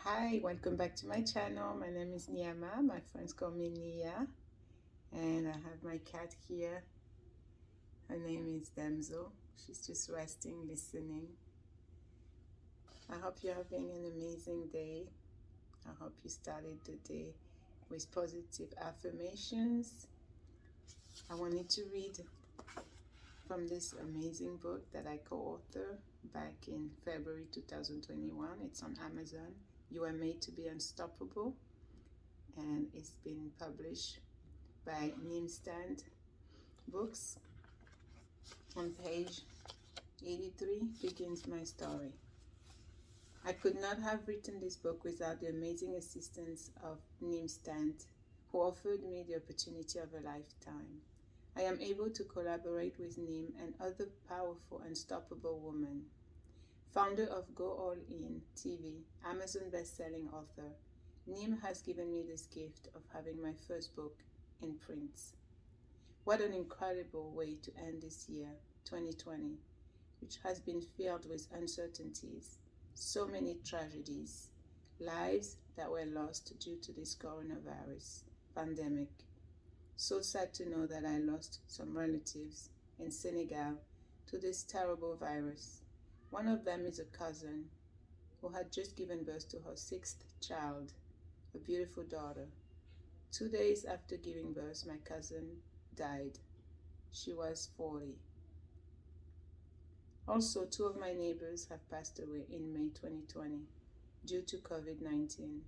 Hi, welcome back to my channel. My name is Niama. My friends call me Nia. And I have my cat here. Her name is Damsel. She's just resting, listening. I hope you're having an amazing day. I hope you started the day with positive affirmations. I wanted to read from this amazing book that I co-authored back in February 2021. It's on Amazon. You Are Made to Be Unstoppable. And it's been published by Stand Books. On page 83 begins my story. I could not have written this book without the amazing assistance of Stand, who offered me the opportunity of a lifetime. I am able to collaborate with Nim and other powerful, unstoppable women. Founder of Go All In TV, Amazon best-selling author, Nim has given me this gift of having my first book in print. What an incredible way to end this year, 2020, which has been filled with uncertainties, so many tragedies, lives that were lost due to this coronavirus pandemic. So sad to know that I lost some relatives in Senegal to this terrible virus. One of them is a cousin who had just given birth to her sixth child, a beautiful daughter. 2 days after giving birth, my cousin died. She was 40. Also, two of my neighbors have passed away in May 2020 due to COVID-19.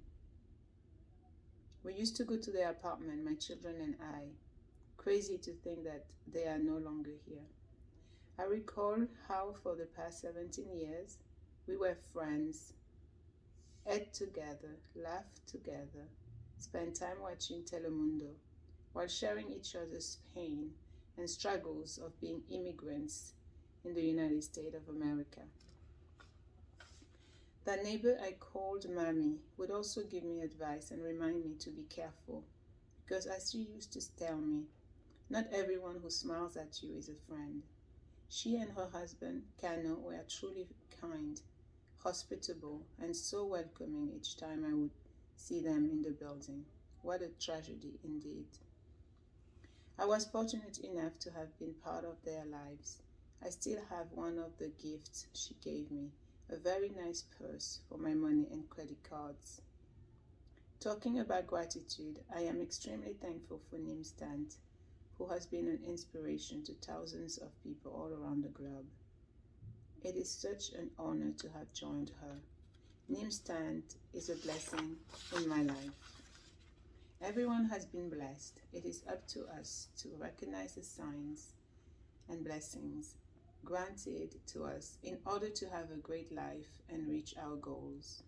We used to go to their apartment, my children and I. Crazy to think that they are no longer here. I recall how for the past 17 years we were friends, ate together, laughed together, spent time watching Telemundo while sharing each other's pain and struggles of being immigrants in the United States of America. The neighbor I called Mommy would also give me advice and remind me to be careful, because as she used to tell me, not everyone who smiles at you is a friend. She and her husband, Kano, were truly kind, hospitable, and so welcoming each time I would see them in the building. What a tragedy indeed. I was fortunate enough to have been part of their lives. I still have one of the gifts she gave me, a very nice purse for my money and credit cards. Talking about gratitude, I am extremely thankful for Nim Stant, who has been an inspiration to thousands of people all around the globe. It is such an honor to have joined her. Nim Stant is a blessing in my life. Everyone has been blessed. It is up to us to recognize the signs and blessings granted to us in order to have a great life and reach our goals.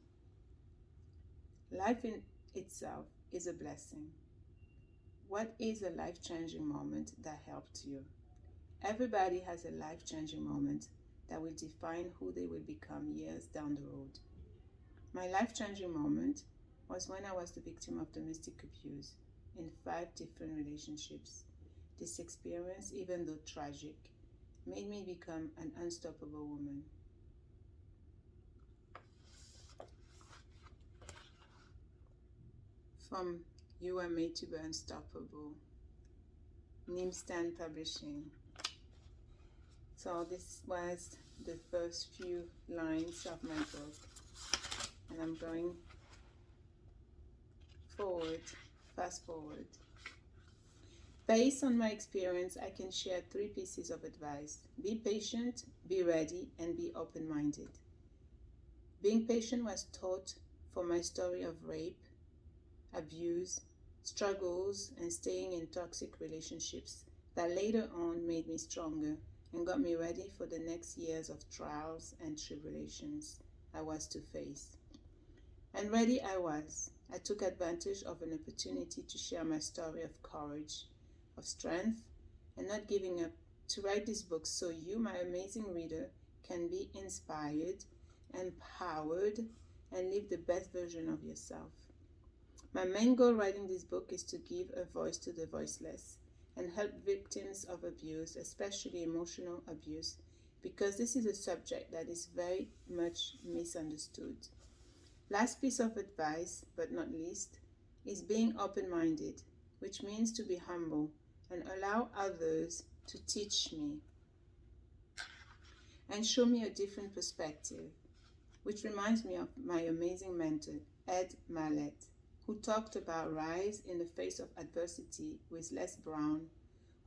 Life in itself is a blessing. What is a life-changing moment that helped you? Everybody has a life-changing moment that will define who they will become years down the road. My life-changing moment was when I was the victim of domestic abuse in 5 different relationships. This experience, even though tragic, made me become an unstoppable woman. From You Are Made to Be Unstoppable, Nim Stant Publishing. So this was the first few lines of my book, and I'm going forward, fast forward. Based on my experience, I can share 3 pieces of advice. Be patient, be ready, and be open-minded. Being patient was taught for my story of rape, abuse, struggles, and staying in toxic relationships that later on made me stronger and got me ready for the next years of trials and tribulations I was to face. And ready I was. I took advantage of an opportunity to share my story of courage, of strength, and not giving up, to write this book so you, my amazing reader, can be inspired, empowered, and live the best version of yourself. My main goal writing this book is to give a voice to the voiceless and help victims of abuse, especially emotional abuse, because this is a subject that is very much misunderstood. Last piece of advice, but not least, is being open-minded, which means to be humble and allow others to teach me and show me a different perspective, which reminds me of my amazing mentor, Ed Mallet, who talked about rise in the face of adversity with Les Brown,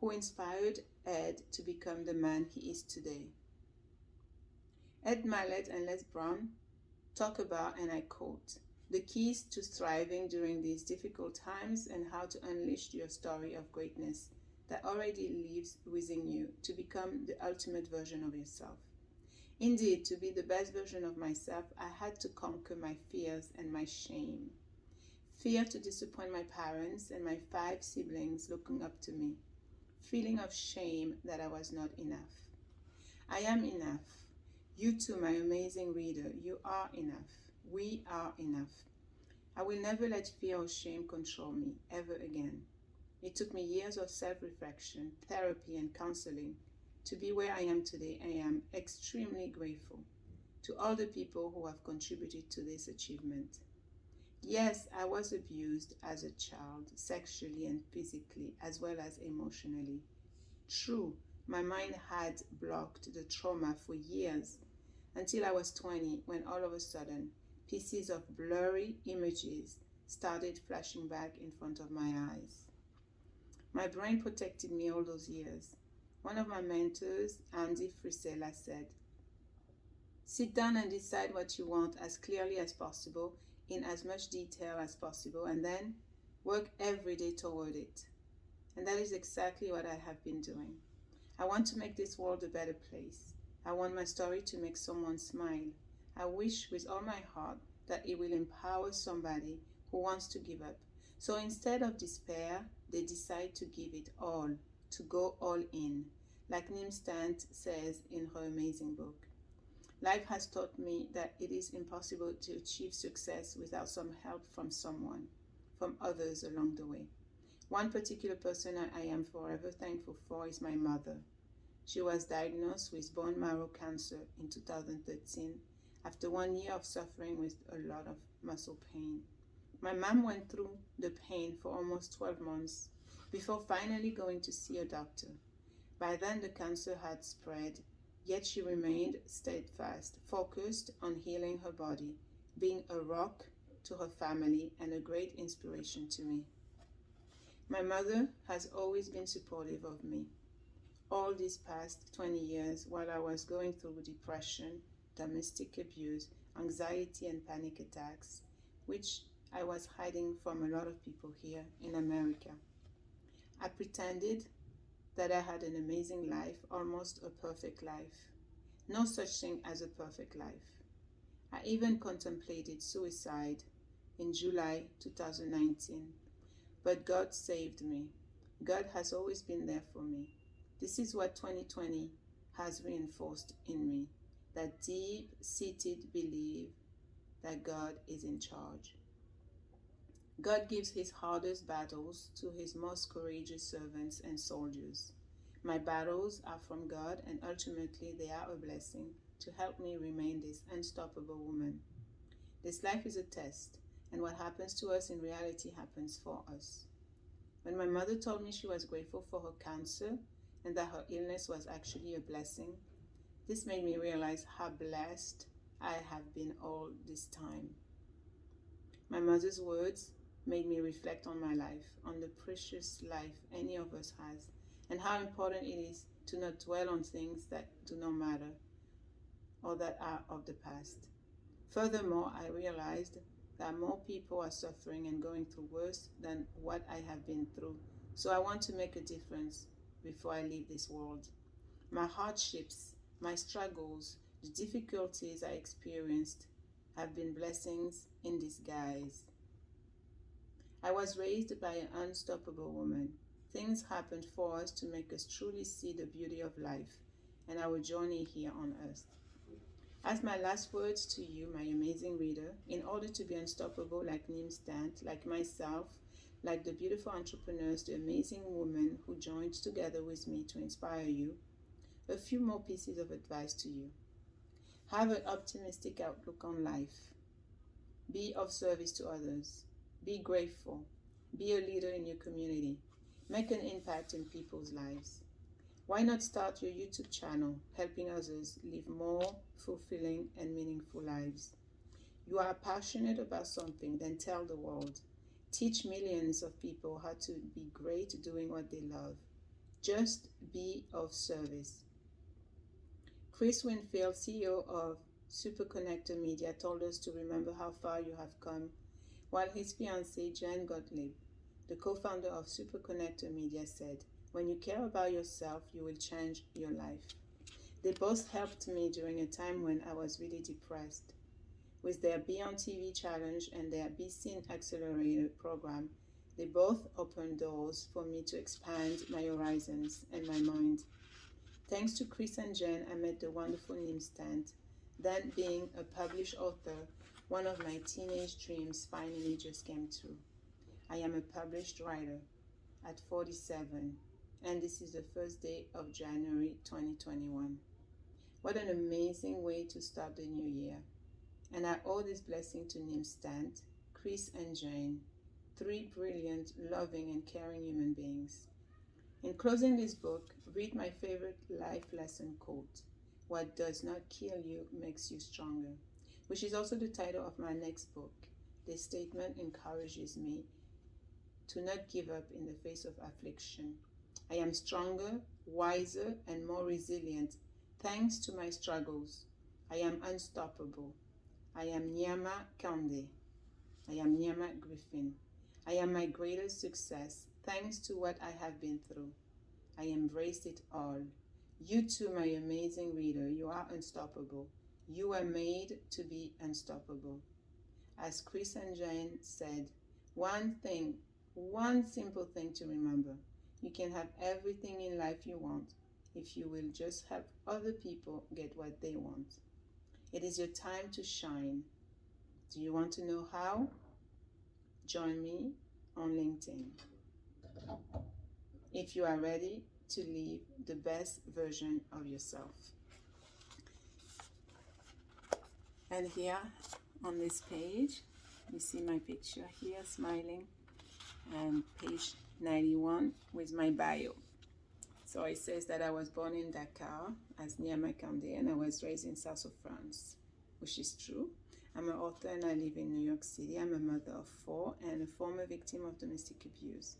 who inspired Ed to become the man he is today. Ed Mallet and Les Brown talk about, and I quote, the keys to thriving during these difficult times and how to unleash your story of greatness that already lives within you to become the ultimate version of yourself. Indeed, to be the best version of myself, I had to conquer my fears and my shame. Fear to disappoint my parents and my 5 siblings looking up to me. Feeling of shame that I was not enough. I am enough. You too, my amazing reader, you are enough. We are enough. I will never let fear or shame control me, ever again. It took me years of self-reflection, therapy, and counseling to be where I am today. I am extremely grateful to all the people who have contributed to this achievement. Yes, I was abused as a child, sexually and physically, as well as emotionally. True, my mind had blocked the trauma for years, until I was 20, when all of a sudden, pieces of blurry images started flashing back in front of my eyes. My brain protected me all those years. One of my mentors, Andy Frisella, said, sit down and decide what you want as clearly as possible, in as much detail as possible, and then work every day toward it. And that is exactly what I have been doing. I want to make this world a better place. I want my story to make someone smile. I wish with all my heart that it will empower somebody who wants to give up. So instead of despair, they decide to give it all, to go all in, like Nim Stant says in her amazing book. Life has taught me that it is impossible to achieve success without some help from someone, from others along the way. One particular person I am forever thankful for is my mother. She was diagnosed with bone marrow cancer in 2013 after 1 year of suffering with a lot of muscle pain. My mom went through the pain for almost 12 months before finally going to see a doctor. By then the cancer had spread, yet she remained steadfast, focused on healing her body, being a rock to her family and a great inspiration to me. My mother has always been supportive of me. All these past 20 years, while I was going through depression, domestic abuse, anxiety and panic attacks, which I was hiding from a lot of people here in America. I pretended that I had an amazing life, almost a perfect life. No such thing as a perfect life. I even contemplated suicide in July 2019, but God saved me. God has always been there for me. This is what 2020 has reinforced in me, that deep-seated belief that God is in charge. God gives his hardest battles to his most courageous servants and soldiers. My battles are from God, and ultimately they are a blessing to help me remain this unstoppable woman. This life is a test, and what happens to us in reality happens for us. When my mother told me she was grateful for her cancer and that her illness was actually a blessing, this made me realize how blessed I have been all this time. My mother's words made me reflect on my life, on the precious life any of us has, and how important it is to not dwell on things that do not matter or that are of the past. Furthermore, I realized that more people are suffering and going through worse than what I have been through, so I want to make a difference before I leave this world. My hardships, my struggles, the difficulties I experienced have been blessings in disguise. I was raised by an unstoppable woman. Things happened for us to make us truly see the beauty of life and our journey here on earth. As my last words to you, my amazing reader, in order to be unstoppable like Nim Stant, like myself, like the beautiful entrepreneurs, the amazing women who joined together with me to inspire you, a few more pieces of advice to you. Have an optimistic outlook on life. Be of service to others. Be grateful. Be a leader in your community. Make an impact in people's lives. Why not start your YouTube channel, helping others live more fulfilling and meaningful lives? You are passionate about something, then tell the world. Teach millions of people how to be great doing what they love. Just be of service. Chris Winfield, CEO of Super Connector Media, told us to remember how far you have come, while his fiancée, Jen Gottlieb, the co-founder of Super Connector Media, said, "When you care about yourself, you will change your life." They both helped me during a time when I was really depressed. With their Beyond TV challenge and their Be Seen Accelerator program, they both opened doors for me to expand my horizons and my mind. Thanks to Chris and Jen, I met the wonderful Nim Stant. Then, being a published author, one of my teenage dreams finally just came true. I am a published writer at 47, and this is the first day of January 2021. What an amazing way to start the new year. And I owe this blessing to Nim Stant, Chris, and Jane, three brilliant, loving, and caring human beings. In closing this book, read my favorite life lesson quote: "What does not kill you makes you stronger," which is also the title of my next book. This statement encourages me to not give up in the face of affliction. I am stronger, wiser, and more resilient thanks to my struggles. I am unstoppable. I am Nyama Kande. I am Nyama Griffin. I am my greatest success thanks to what I have been through. I embraced it all. You too, my amazing reader, you are unstoppable. You were made to be unstoppable. As Chris and Jane said, one simple thing to remember: you can have everything in life you want if you will just help other people get what they want. It is your time to shine. Do you want to know how? Join me on LinkedIn. If you are ready to live the best version of yourself. And here on this page, you see my picture here smiling, and page 91 with my bio. So it says that I was born in Dakar as Nyama Kande, and I was raised in south of France, which is true. I'm an author and I live in New York City. I'm a mother of 4 and a former victim of domestic abuse.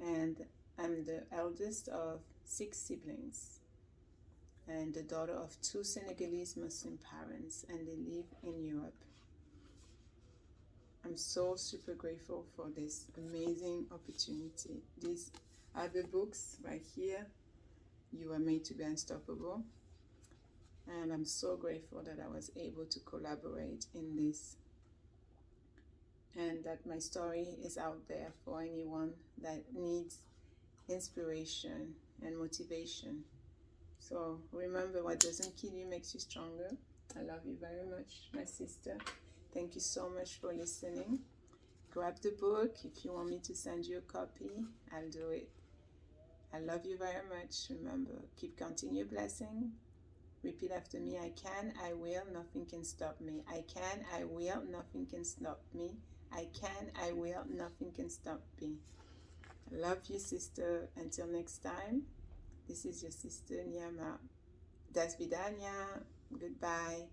And I'm the eldest of 6 siblings and the daughter of 2 Senegalese Muslim parents, and they live in Europe. I'm so super grateful for this amazing opportunity. These are the books right here. You are made to be unstoppable. And I'm so grateful that I was able to collaborate in this, and that my story is out there for anyone that needs inspiration and motivation. So remember, what doesn't kill you makes you stronger. I love you very much, my sister. Thank you so much for listening. Grab the book. If you want me to send you a copy, I'll do it. I love you very much. Remember, keep counting your blessing. Repeat after me: I can, I will, nothing can stop me. I can, I will, nothing can stop me. I can, I will, nothing can stop me. I love you, sister. Until next time, this is your sister Nyama. Das vidania. Goodbye.